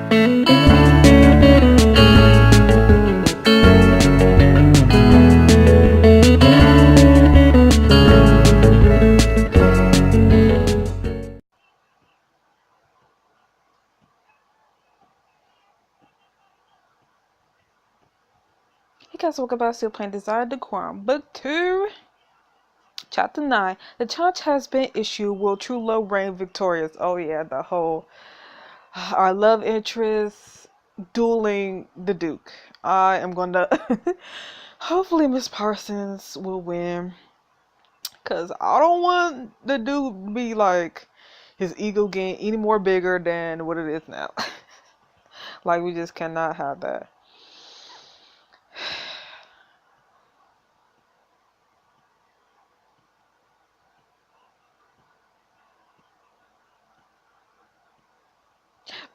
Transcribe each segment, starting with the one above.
Hey guys, welcome back. Still playing Desire Decorum, Book 2, Chapter 9. The challenge has been issued. Will true love reign victorious? Oh yeah, the whole our love interest dueling the Duke. I am gonna hopefully Miss Parsons will win, cause I don't want the Duke to be like his ego getting any more bigger than what it is now. Like we just cannot have that.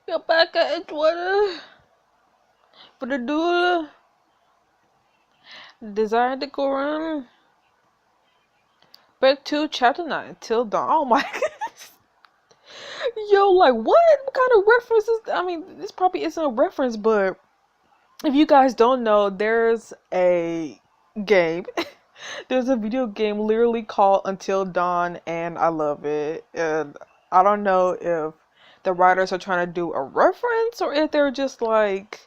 You're back at Twitter for the duel. Desire Decorum. Book 2, Chapter 9, Till Dawn. Oh my goodness. Yo, like, what kind of reference is... I mean, this probably isn't a reference, but if you guys don't know, there's a game. There's a video game literally called Until Dawn, and I love it. And I don't know if the writers are trying to do a reference or if they're just like...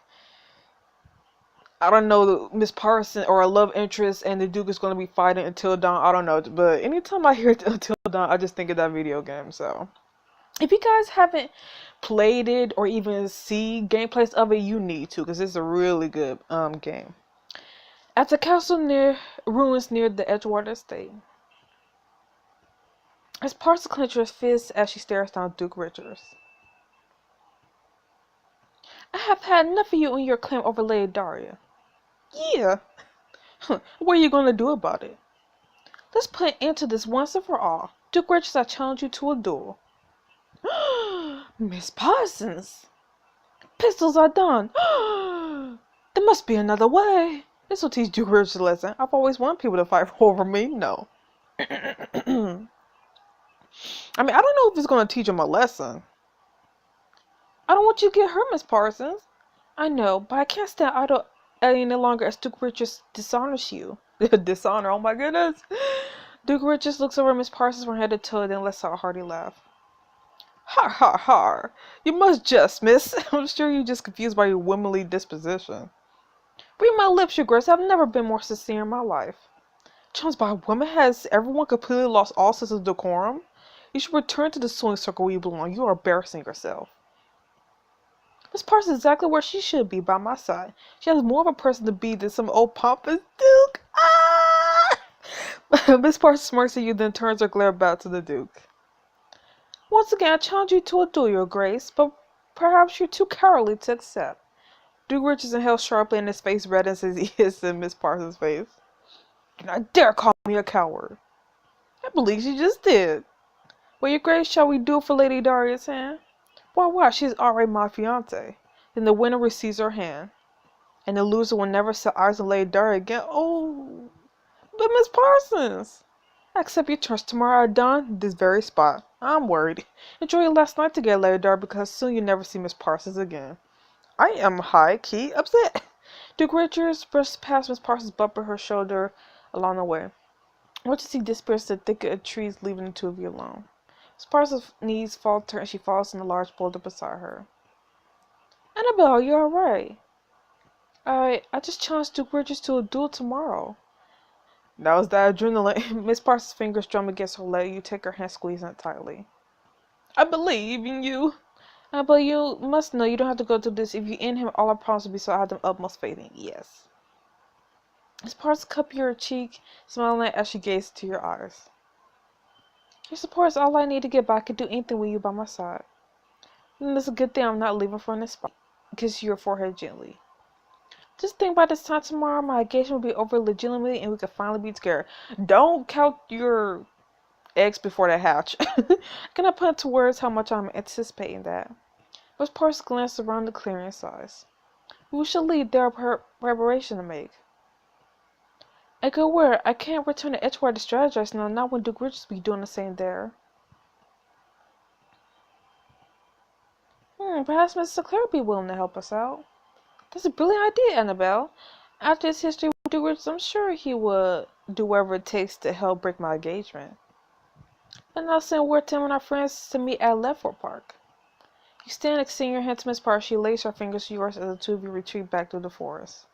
I don't know, Miss Parson or a love interest and the Duke is going to be fighting until dawn. I don't know. But anytime I hear Until Dawn, I just think of that video game. So if you guys haven't played it or even see gameplays of it, you need to, because it's a really good game. At the castle near ruins near the Edgewater estate, Miss Parson clenches her fist as she stares down Duke Richards. I have had enough of you and your claim over Lady Daria. Yeah. What are you going to do about it? Let's put an end to this once and for all. Duke Richards, I challenge you to a duel. Miss Parsons! Pistols are done. There must be another way. This will teach Duke Richards a lesson. I've always wanted people to fight over me. No. I mean, I don't know if it's going to teach him a lesson. I don't want you to get hurt, Miss Parsons. I know, but I can't stand idle any longer as Duke Richards dishonors you. Dishonor, oh my goodness. Duke Richards looks over Miss Parsons from head to toe, then lets out a hearty laugh. Ha ha ha. You must jest, miss. I'm sure you're just confused by your womanly disposition. Read my lips, your grace. I've never been more sincere in my life. Charms by a woman? Has everyone completely lost all sense of decorum? You should return to the sewing circle where you belong. You are embarrassing yourself. Miss Parsons is exactly where she should be, by my side. She has more of a person to be than some old pompous Duke. Ah! Miss Parsons smirks at you, then turns her glare back to the Duke. Once again, I challenge you to a duel, your grace, but perhaps you're too cowardly to accept. Duke Richards inhales sharply, and his face reddens as he hits in Miss Parsons' face. Do not dare call me a coward. I believe she just did. Well, your grace, shall we duel for Lady Daria's hand? Why, she's already my fiancée. Then the winner receives her hand, and the loser will never set eyes on Lady Daria again. Oh, but Miss Parsons, I accept your terms tomorrow at dawn, this very spot. I'm worried. Enjoy your last night together, Lady Daria, because soon you'll never see Miss Parsons again. I am high-key upset. Duke Richards brushed past Miss Parsons, bumping her shoulder along the way. Watch as he disappears to the thicket of trees, leaving the two of you alone. Miss Parsons' knees falter and she falls in a large boulder beside her. Annabelle, you're alright. I just challenged Duke Richards to a duel tomorrow. That was that adrenaline. Miss Parsons' fingers drum against her leg. You take her hand, squeezing it tightly. I believe in you. But you must know you don't have to go through this. If you end him, all our problems will be solved. I have the utmost faith in you. Yes. Miss Parsons cupped your cheek, smiling as she gazed into your eyes. Your support is all I need to get by. I could do anything with you by my side. And it's a good thing I'm not leaving from this spot. Kiss your forehead gently. Just think by this time tomorrow, my engagement will be over legitimately and we can finally be together. Don't count your eggs before they hatch. Can I put into words how much I'm anticipating that? Miss Parsons glanced around the clearing size. We should leave. There are preparation to make. I go where? I can't return to Edgewater to strategize now, not when Duke Richards be doing the same there. Perhaps Mr. Clare would be willing to help us out. That's a brilliant idea, Annabelle. After his history with Douglas, I'm sure he would do whatever it takes to help break my engagement. And I'll send word to him and our friends to meet at Lefort Park. You stand extending your hand to Miss Park. She lays her fingers to yours as the two of you retreat back through the forest.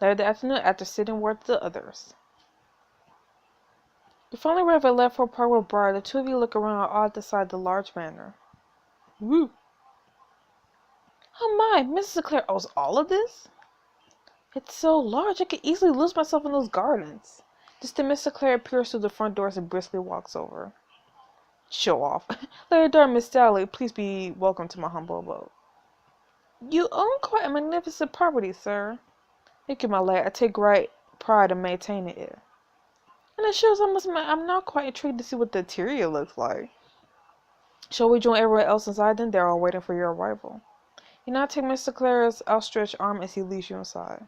Later that afternoon, after sitting word to the others. You finally arrive at Lefort Park with Briar. The two of you look around all outside the large manor. Woo! Oh my, Mrs. Clare owns all of this? It's so large, I could easily lose myself in those gardens. Just then Mr. Clare appears through the front doors and briskly walks over. Show off. Lady Dar, Miss Sally, please be welcome to my humble abode. You own quite a magnificent property, sir. Thank you, my lad. I take great pride in maintaining it. And it shows, I must admit, I'm not quite intrigued to see what the interior looks like. Shall we join everyone else inside then? They're all waiting for your arrival. You now take Mr. Clare's outstretched arm as he leads you inside.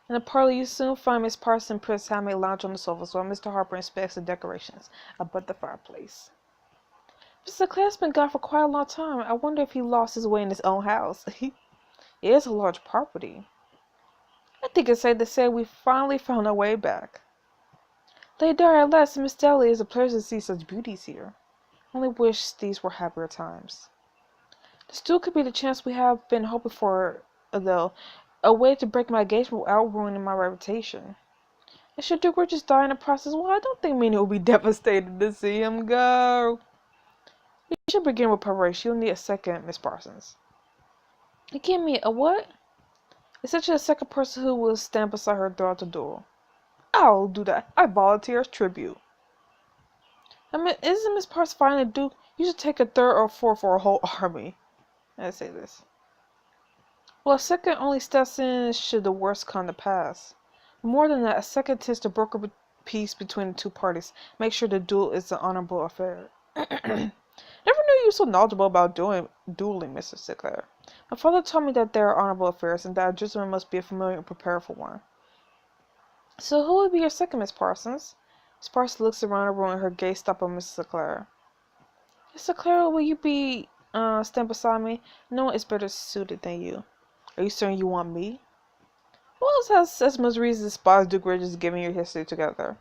In the parlor, you soon find Miss Parsons and Prince Hamlet lounge on the sofas while Mr. Harper inspects the decorations above the fireplace. Mr. Clare's been gone for quite a long time. I wonder if he lost his way in his own house. It is a large property. I think it's safe to say we finally found our way back. Lady Dara, at last, Miss Dally, it's a pleasure to see such beauties here. I only wish these were happier times. This still could be the chance we have been hoping for, though. A way to break my engagement without ruining my reputation. And should Duke just die in the process, well, I don't think Minnie will be devastated to see him go. We should begin with preparation. You'll need a second, Miss Parsons. Give me a what? Essentially a second person who will stand beside her throughout the duel. I'll do that. I volunteer as tribute. I mean, isn't Miss Parsons fine to do? You should take a third or fourth for a whole army. I say this. Well, a second only steps in should the worst come to pass. More than that, a second tends to broker peace between the two parties. Make sure the duel is an honorable affair. Never knew you were so knowledgeable about dueling, Mr. Sinclair. My father told me that there are honorable affairs, and that a gentleman must be familiar and prepared for one. So who will be your second, Miss Parsons? Miss Parsons looks around the room and her gaze stops on Mrs. Sinclair. Miss Sinclair, will you be stand beside me? No one is better suited than you. Are you certain you want me? Who else has as much reason to despise Duke Regis given your history together?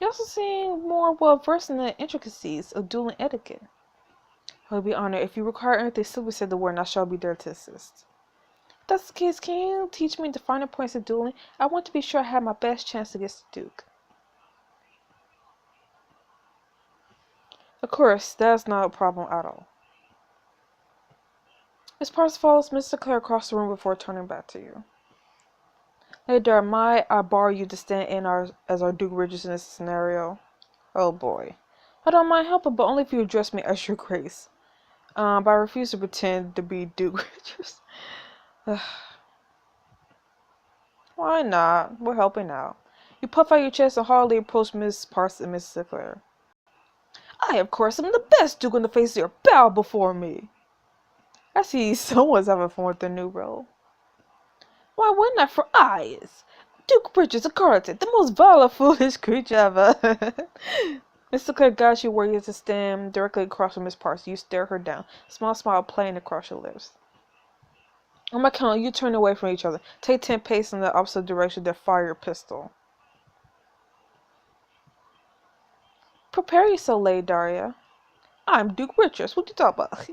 You also seem more well versed in the intricacies of dueling etiquette. I will be honored. If you require anything, simply say the word and I shall be there to assist. If that's the case, can you teach me the finer points of dueling? I want to be sure I have my best chance against the Duke. Of course, that's not a problem at all. Miss Parsons follows Mr. Clare across the room before turning back to you. Lady Dara, I borrow you to stand in as our Duke Regis in this scenario? Oh boy. I don't mind helping, but only if you address me as your grace. But I refuse to pretend to be Duke Regis. Why not? We're helping out. You puff out your chest and hardly approach Miss Parsons and Miss Sinclair. I, of course, am the best Duke on the face of your bow before me. I see someone's having fun with their new role. Why wouldn't I? For I is Duke Bridges of Carleton, the most vile and foolish creature ever. Mr. Clare guides you where you have to stand directly across from Miss Parsons. You stare her down, small smile playing across your lips. On my count, you turn away from each other. Take 10 paces in the opposite direction, then fire your pistol. Prepare yourself, Lady Daria. I'm Duke Richards. What you talking about?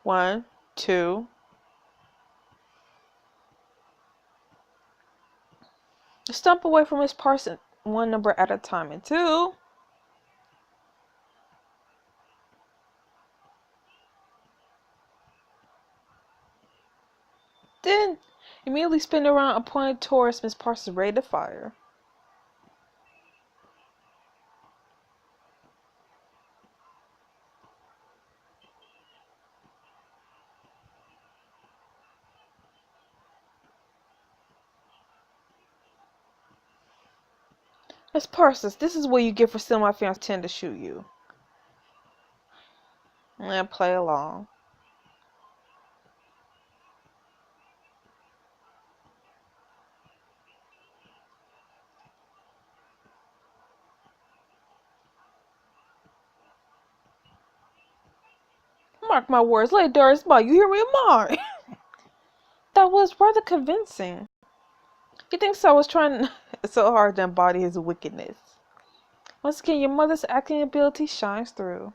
1, 2. Stomp away from Miss Parsons, one number at a time. And 2. Then immediately spin around and point towards Miss Parsons, ready to fire. Miss Parsons, this is what you get for stealing my fiance. Tend to shoot you. And play along. Mark my words, Lady Doris, mine. You hear me, mine. That was rather convincing. You think so? I was trying so hard to embody his wickedness. Once again, your mother's acting ability shines through.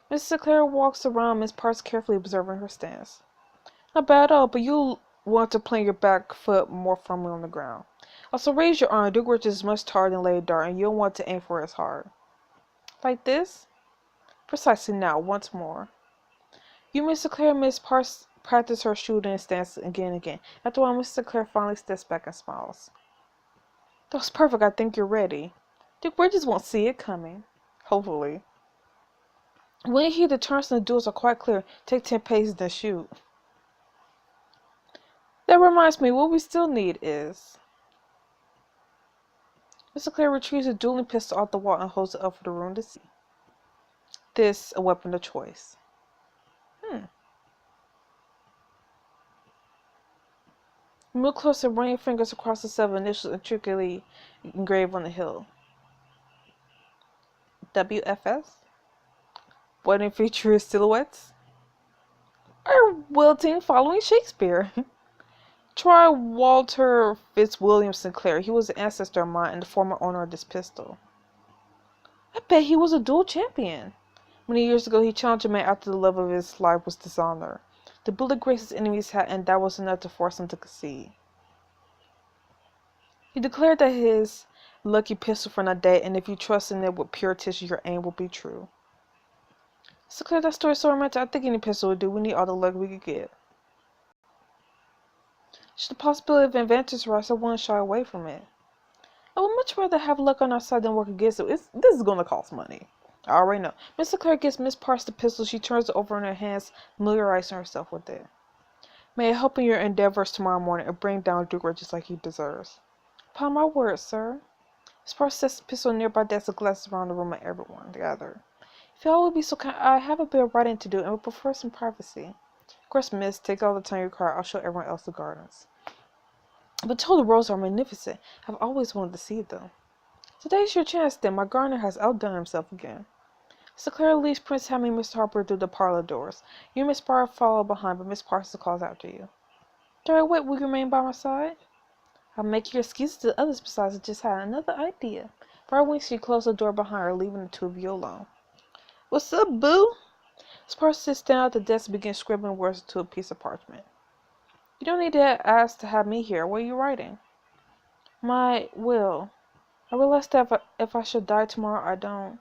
Miss Sinclair walks around Miss Parks, carefully observing her stance. Not bad at all, but you'll want to plant your back foot more firmly on the ground. Also, raise your arm. Duke is much taller than Lady Dart, and you'll want to aim for it as hard. Like this? Precisely now, once more. You, Miss Sinclair, and Miss Parks practice her shooting stance again and again. After a while, Miss Sinclair finally steps back and smiles. That was perfect. I think you're ready. Duke Bridges won't see it coming. Hopefully. When you hear the turns and the duels are quite clear, take 10 paces and shoot. That reminds me, what we still need is... Miss Sinclair retrieves a dueling pistol off the wall and holds it up for the room to see. This, a weapon of choice. Move closer, run your fingers across the 7 initials intricately engraved on the hill. WFS? Wedding futurist silhouettes? Or wilting following Shakespeare? Try Walter Fitzwilliam Sinclair. He was an ancestor of mine and the former owner of this pistol. I bet he was a dual champion. Many years ago, he challenged a man after the love of his life was dishonored. The bullet grazed his enemy's hat, and that was enough to force him to concede. He declared that his lucky pistol friend not dead, and if you trust in it with pure tissue, your aim will be true. Sinclair, that story's so romantic. I think any pistol would do. We need all the luck we could get. Should the possibility of advantage rise, I wouldn't shy away from it. I would much rather have luck on our side than work against it. This is going to cost money. I already know. Miss Sinclair gives Miss Parks the pistol. She turns it over in her hands, familiarizing herself with it. May it help in your endeavors tomorrow morning and bring down Duke just like he deserves. Upon my word, sir. Miss Parks sets the pistol nearby desk and glances around the room at everyone together. If y'all would be so kind, I have a bit of writing to do and would prefer some privacy. Of course, miss, take all the time you require. I'll show everyone else the gardens. But the roses are magnificent. I've always wanted to see them. Today's your chance, then. My gardener has outdone himself again. Sinclair leads Prince Hammy and Mr. Harper through the parlor doors. You and Miss Barr follow behind, but Miss Parsons calls after you. Derry, wait, will you remain by my side? I'll make your excuses to the others besides I just had another idea. Barr winks, she closed the door behind her, leaving the two of you alone. What's up, boo? Miss Parsons sits down at the desk and begins scribbling words into a piece of parchment. You don't need to ask to have me here. What are you writing? My will. I realize that if I should die tomorrow, I don't.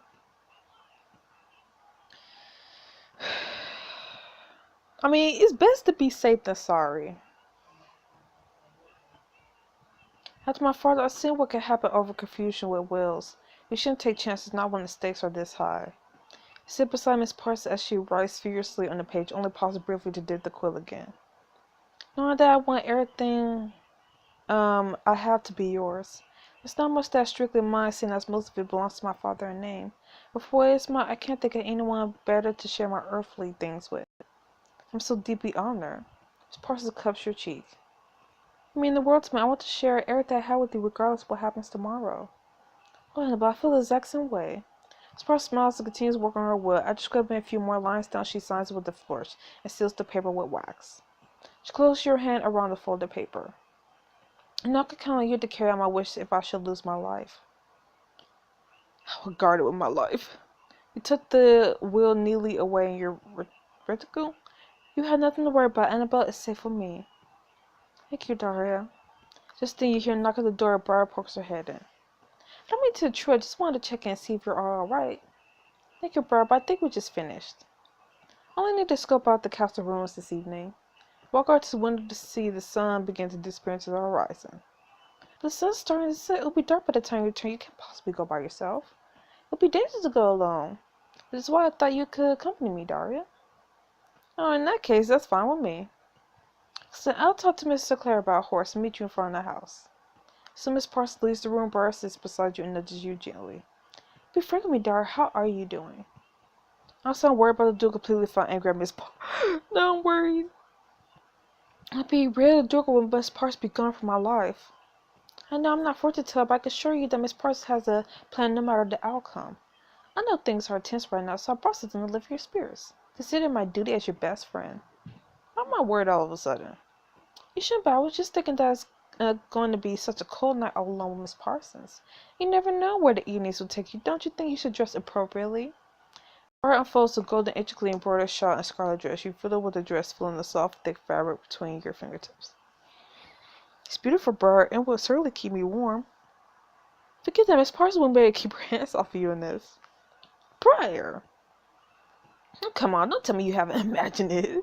I mean, it's best to be safe than sorry. After my father, I've seen what can happen over confusion with wills. We shouldn't take chances, not when the stakes are this high. I sit beside Miss Parsons as she writes furiously on the page, only pauses briefly to dip the quill again. Knowing that I want everything I have to be yours. It's not much that's strictly mine, seeing as most of it belongs to my father in name. But for what it's mine, I can't think of anyone better to share my earthly things with. I'm so deeply honored. Miss Parsons cups your cheek. You mean the world to me. I want to share everything I have with you, regardless of what happens tomorrow. Oh, but I feel the exact same way. Miss Parsons smiles and continues working on her will. After scribbling a few more lines down, she signs it with a flourish and seals the paper with wax. She closes your hand around the folded paper. And I can count on you to carry out my wishes if I should lose my life. I will guard it with my life. You took the will neatly away in your reticule. You had nothing to worry about. Annabelle is safe with me. Thank you, Daria. Just then you hear a knock at the door. Briar pokes her head in. I don't mean to intrude. I just wanted to check in and see if you're all right. Thank you, Briar, but I think we just finished. I only need to scope out the castle ruins this evening. Walk out to the window to see the sun begin to disappear into the horizon. But the sun's starting to set. It'll be dark by the time you return. You can't possibly go by yourself. It'll be dangerous to go alone. This is why I thought you could accompany me, Daria. Oh, in that case, that's fine with me. So I'll talk to Miss Sinclair about a horse and meet you in front of the house. So Miss Parsons leaves the room. Barr sits beside you and nudges you gently. Be frank with me, Daria. How are you doing? I sound worried about the dude completely fine, angry at Miss Parsons. No, I'm worried. I'd be ready to do it when Miss Parsons be gone from my life. I know I'm not fortunate to tell, but I can assure you that Miss Parsons has a plan no matter the outcome. I know things are tense right now, so I brought something to lift your spirits. Consider my duty as your best friend. Why am I worried all of a sudden? You shouldn't, but I was just thinking that it's going to be such a cold night all alone with Miss Parsons. You never know where the evenings will take you. Don't you think you should dress appropriately? Bart unfolds the golden intricately embroidered shawl and scarlet dress. You fiddle with the dress, feeling the soft, thick fabric between your fingertips. It's beautiful, Bart, and will certainly keep me warm. Forget that Miss Parsons won't be able to keep her hands off of you in this. Briar! Oh, come on, don't tell me you haven't imagined it. You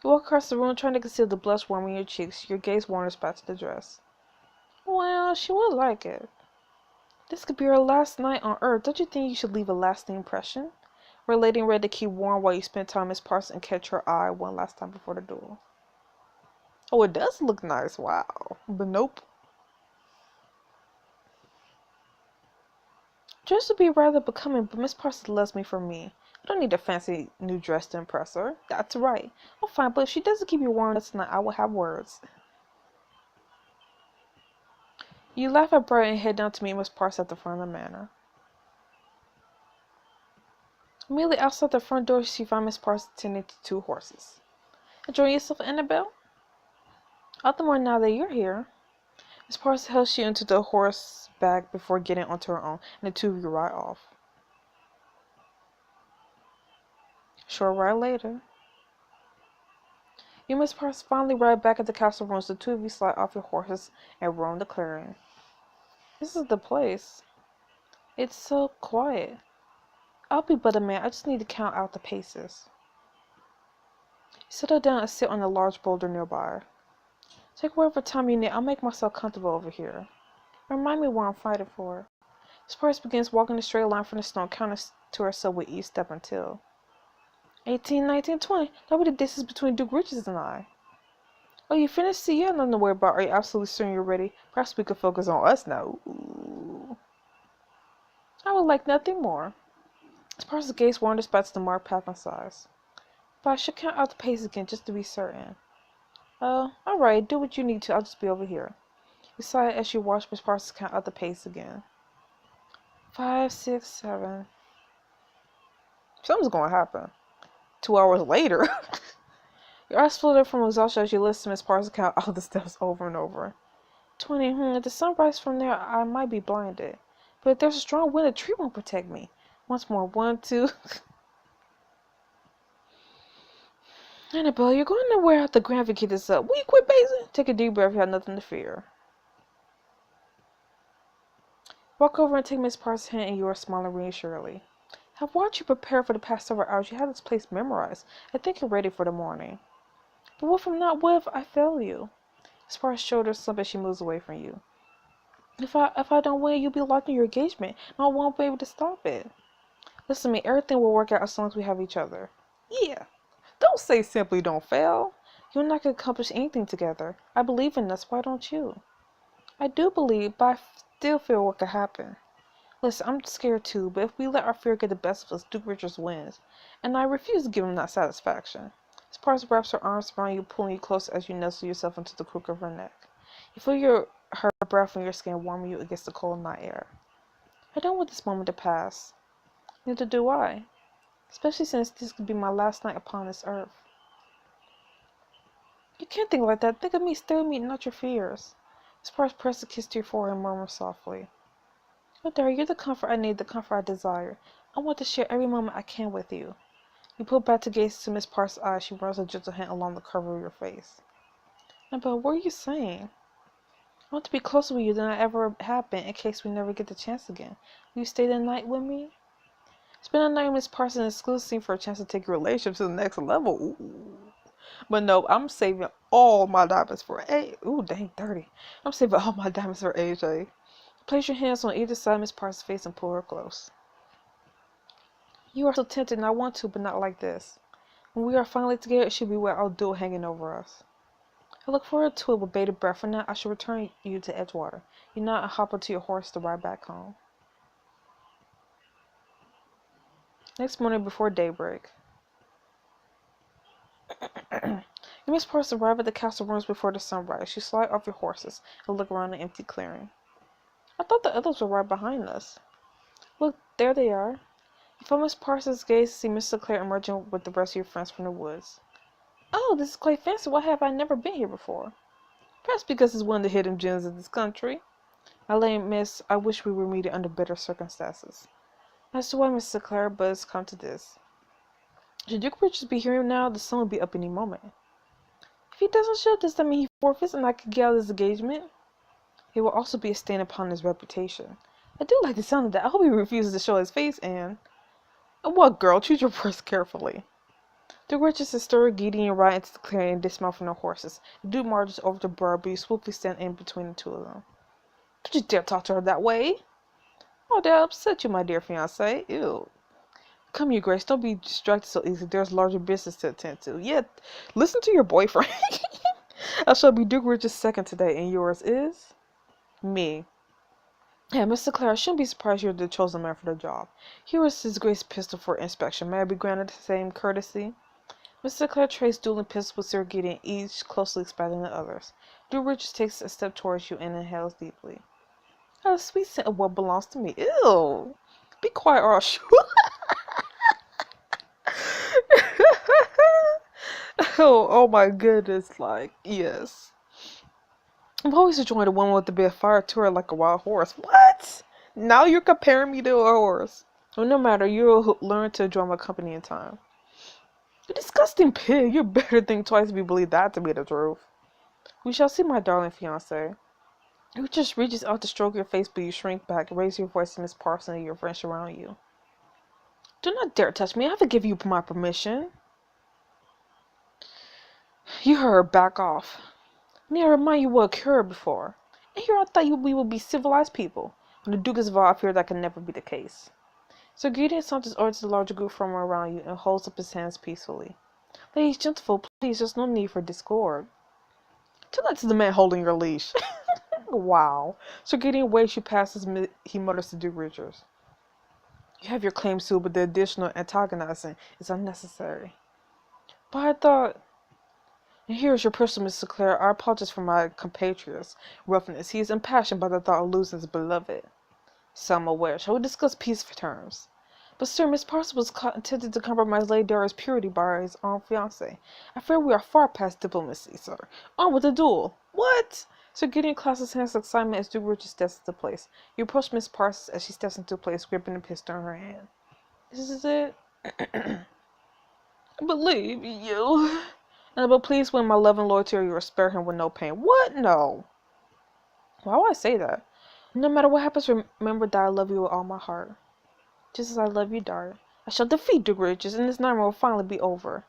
walk across the room trying to conceal the blush warming your cheeks. Your gaze wanders back to the dress. Well, she would like it. This could be her last night on Earth. Don't you think you should leave a lasting impression? Relating ready to keep warm while you spend time with Miss Parsons and catch her eye one last time before the duel. Oh, it does look nice. Wow. But nope. Dress would be rather becoming, but Miss Parsons loves me for me. I don't need a fancy new dress to impress her. That's right. I'm fine, but if she doesn't keep you warm tonight, I will have words. You laugh at Brian and head down to meet Miss Parsons at the front of the manor. Immediately outside the front door, she finds Miss Parsons tending to 2 horses. Enjoying yourself, Annabelle? All the more now that you're here. Miss Parsons helps you into the horse bag before getting onto her own, and the two of you ride off. Short ride later. You and Miss Parsons finally ride back at the castle ruins. The two of you slide off your horses and roam the clearing. This is the place. It's so quiet. I'll be but a man. I just need to count out the paces. You settle down and sit on a large boulder nearby. Take whatever time you need. I'll make myself comfortable over here. Remind me what I'm fighting for. Miss Parsons begins walking a straight line from the stone, counting to herself with each step until 18, 19, 20. That'll be the distance between Duke Richards and I. Oh, you finished? See, you have nothing to worry about. Are you absolutely certain you're ready? Perhaps we could focus on us now. Ooh. I would like nothing more. As far as the gaze wanders back to the marked path and sighs. But I should count out the pace again just to be certain. Oh, alright, do what you need to. I'll just be over here. You sigh as you watch Miss Parsons count out the pace again. 5, 6, 7. Something's going to happen. 2 hours later. Your eyes flutter from exhaustion as you listen to Miss Parsons count all the steps over and over. 20. If the sun rises from there, I might be blinded. But if there's a strong wind, a tree won't protect me. Once more. 1, 2. Annabelle, you're going to wear out the ground if you keep this up. Will you quit basing? Take a deep breath. You have nothing to fear. Walk over and take Miss Parsons' hand, and you are smiling reassuringly. I've watched you prepare for the past several hours. You have this place memorized. I think you're ready for the morning. But what if I'm not? What if I fail you? Miss Parsons' shoulders slump as she moves away from you. If I don't win, you'll be locked in your engagement, and I won't be able to stop it. Listen to me. Everything will work out as long as we have each other. Yeah. Don't say simply don't fail. You and I can accomplish anything together. I believe in us. Why don't you? I do believe, but I still feel what could happen. Listen, I'm scared too, but if we let our fear get the best of us, Duke Richards wins. And I refuse to give him that satisfaction. Miss Parsons wraps her arms around you, pulling you close as you nestle yourself into the crook of her neck. You feel her breath on your skin warming you against the cold night air. I don't want this moment to pass. Neither do I. Especially since this could be my last night upon this earth. You can't think like that. Think of me, stay with me, not your fears. Miss Parsons pressed a kiss to your forehead and murmured softly. Oh, dear, you're the comfort I need, the comfort I desire. I want to share every moment I can with you. You pull back to gaze into Miss Parsons' eyes. She runs a gentle hand along the curve of your face. Annabelle, what are you saying? I want to be closer with you than I ever have been in case we never get the chance again. Will you stay the night with me? Spend a night with Miss Parsons exclusively for a chance to take your relationship to the next level. Ooh. But no, I'm saving all my diamonds for AJ. Ooh, dang, 30. I'm saving all my diamonds for AJ. Place your hands on either side of Miss Parsons' face and pull her close. You are so tempted and I want to, but not like this. When we are finally together, it should be where I'll do hanging over us. I look forward to it with bated breath. For now, I shall return you to Edgewater. You nod and hop onto your horse to ride back home. Next morning before daybreak. You Miss Parsons arrive at the castle ruins before the sunrise. You slide off your horses and look around the empty clearing. I thought the others were right behind us. Look, there they are. From Miss Parsons' gaze, see Miss Sinclair emerging with the rest of your friends from the woods. Oh, this is quite fancy. Why have I never been here before? Perhaps because it's one of the hidden gems of this country. My late miss, I wish we were meeting under better circumstances. As to why Miss Sinclair, but it's come to this. Should Duke Richards be here now, the sun will be up any moment. If he doesn't show, does that mean he forfeits and I could get out of his engagement? It will also be a stain upon his reputation. I do like the sound of that. I hope he refuses to show his face, Anne. What, girl? Choose your words carefully. Duke Richards is stirred, Gideon right into the clearing and dismount from their horses. The Duke marches over to the bar, but you swiftly stand in between the two of them. Don't you dare talk to her that way. Oh, that upset you, my dear fiancé. Ew. Come here, Grace. Don't be distracted so easily. There's larger business to attend to. Yeah, listen to your boyfriend. I shall be Duke Richards' second today, and yours is? Me. Yeah, Mr. Clare, I shouldn't be surprised you're the chosen man for the job. Here is His Grace's pistol for inspection. May I be granted the same courtesy? Mr. Clare trades dueling pistols with Sir Gideon, each closely spotting the others. Duke Richards takes a step towards you and inhales deeply. Oh, sweet scent of what belongs to me. Ew. Be quiet or I'll shoot. Oh my goodness, like, yes. I've always enjoyed a woman with a bit of fire to her like a wild horse. What? Now you're comparing me to a horse. Well, no matter, you'll learn to enjoy my company in time. You disgusting pig. You better think twice if you believe that to be the truth. We shall see, my darling fiancé. He just reaches out to stroke your face, but you shrink back, raise your voice to Miss Parson and your friends around you. Do not dare touch me. I have to give you my permission. You heard her. Back off. May I remind you what occurred before? And here I thought we would be civilized people. When the Duke is involved, I fear that can never be the case. Sir Gideon saunters over to the larger group from around you and holds up his hands peacefully. Ladies, gentlefolk, please, there's no need for discord. Tell that to the man holding your leash. Wow. Sir Gideon waves you past he mutters to Duke Richards. You have your claims too, but the additional antagonizing is unnecessary. But I thought... And here is your pistol, Miss Sinclair. I apologize for my compatriot's roughness. He is impassioned by the thought of losing his beloved. Some aware. Shall we discuss peaceful terms? But sir, Miss Parson was attempted to compromise Lady Dara's purity by his own fiancé. I fear we are far past diplomacy, sir. On with the duel. What? Sir Gideon clasps his hands in excitement as Duke Richard steps into place. You approach Miss Parsons as she steps into place, gripping the pistol in her hand. This is it? I believe you. But please win my love and loyalty or you will spare him with no pain. What? No. Why would I say that? No matter what happens, remember that I love you with all my heart. Just as I love you, Dart. I shall defeat Duke Richards, and this nightmare will finally be over.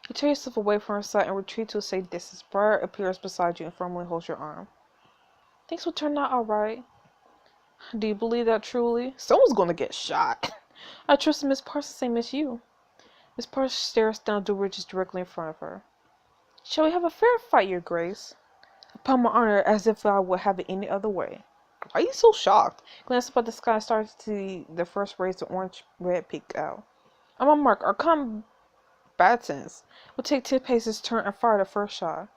You tear yourself away from her side and retreat to a safe distance. Briar appears beside you and firmly holds your arm. Things will turn out alright. Do you believe that truly? Someone's gonna get shot. I trust Miss Parsons same as you. Miss Parsons stares down Duke Richards directly in front of her. Shall we have a fair fight, your grace? Upon my honor, as if I would have it any other way. Why are you so shocked? Glance up at the sky and starts to see the first rays of orange-red peek out. On my mark, our combatants will take 10 paces, turn, and fire the first shot.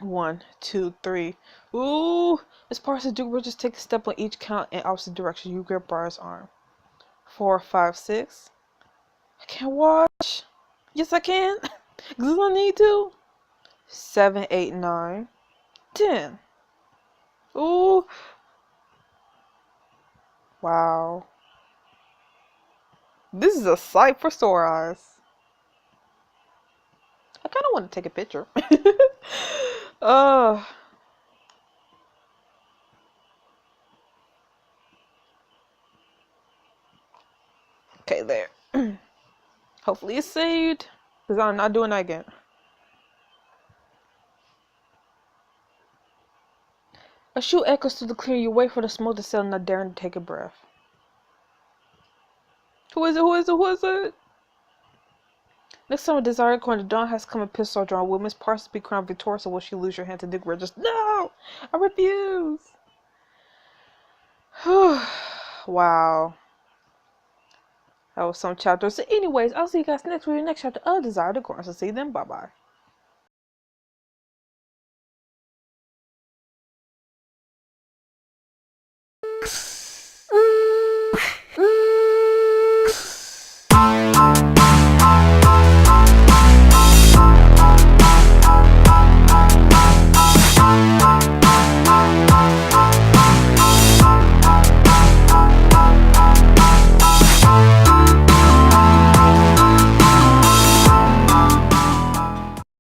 1, 2, 3. Ooh! Miss Parsons, Duke Richards take a step on each count in opposite direction. You grip Briar's arm. 4, 5, 6. I can't watch. Yes, I can. Because I need to. 7, 8, 9, 10. Ooh. Wow. This is a sight for sore eyes. I kind of want to take a picture. uh. Okay, there. Hopefully it's saved. Because I'm not doing that again. A shoot echoes through the clearing. You wait for the smoke to settle, not daring to take a breath. Who is it? Who is it? Who is it? Next time a desired coin, the dawn has come, a pistol drawn. Will Miss Parsons be crowned victorious, or will she lose her hand to Duke Richards? No! I refuse! Wow. That was some chapter. So anyways, I'll see you guys next week, next chapter of Desire Decorum. So see you then. Bye-bye.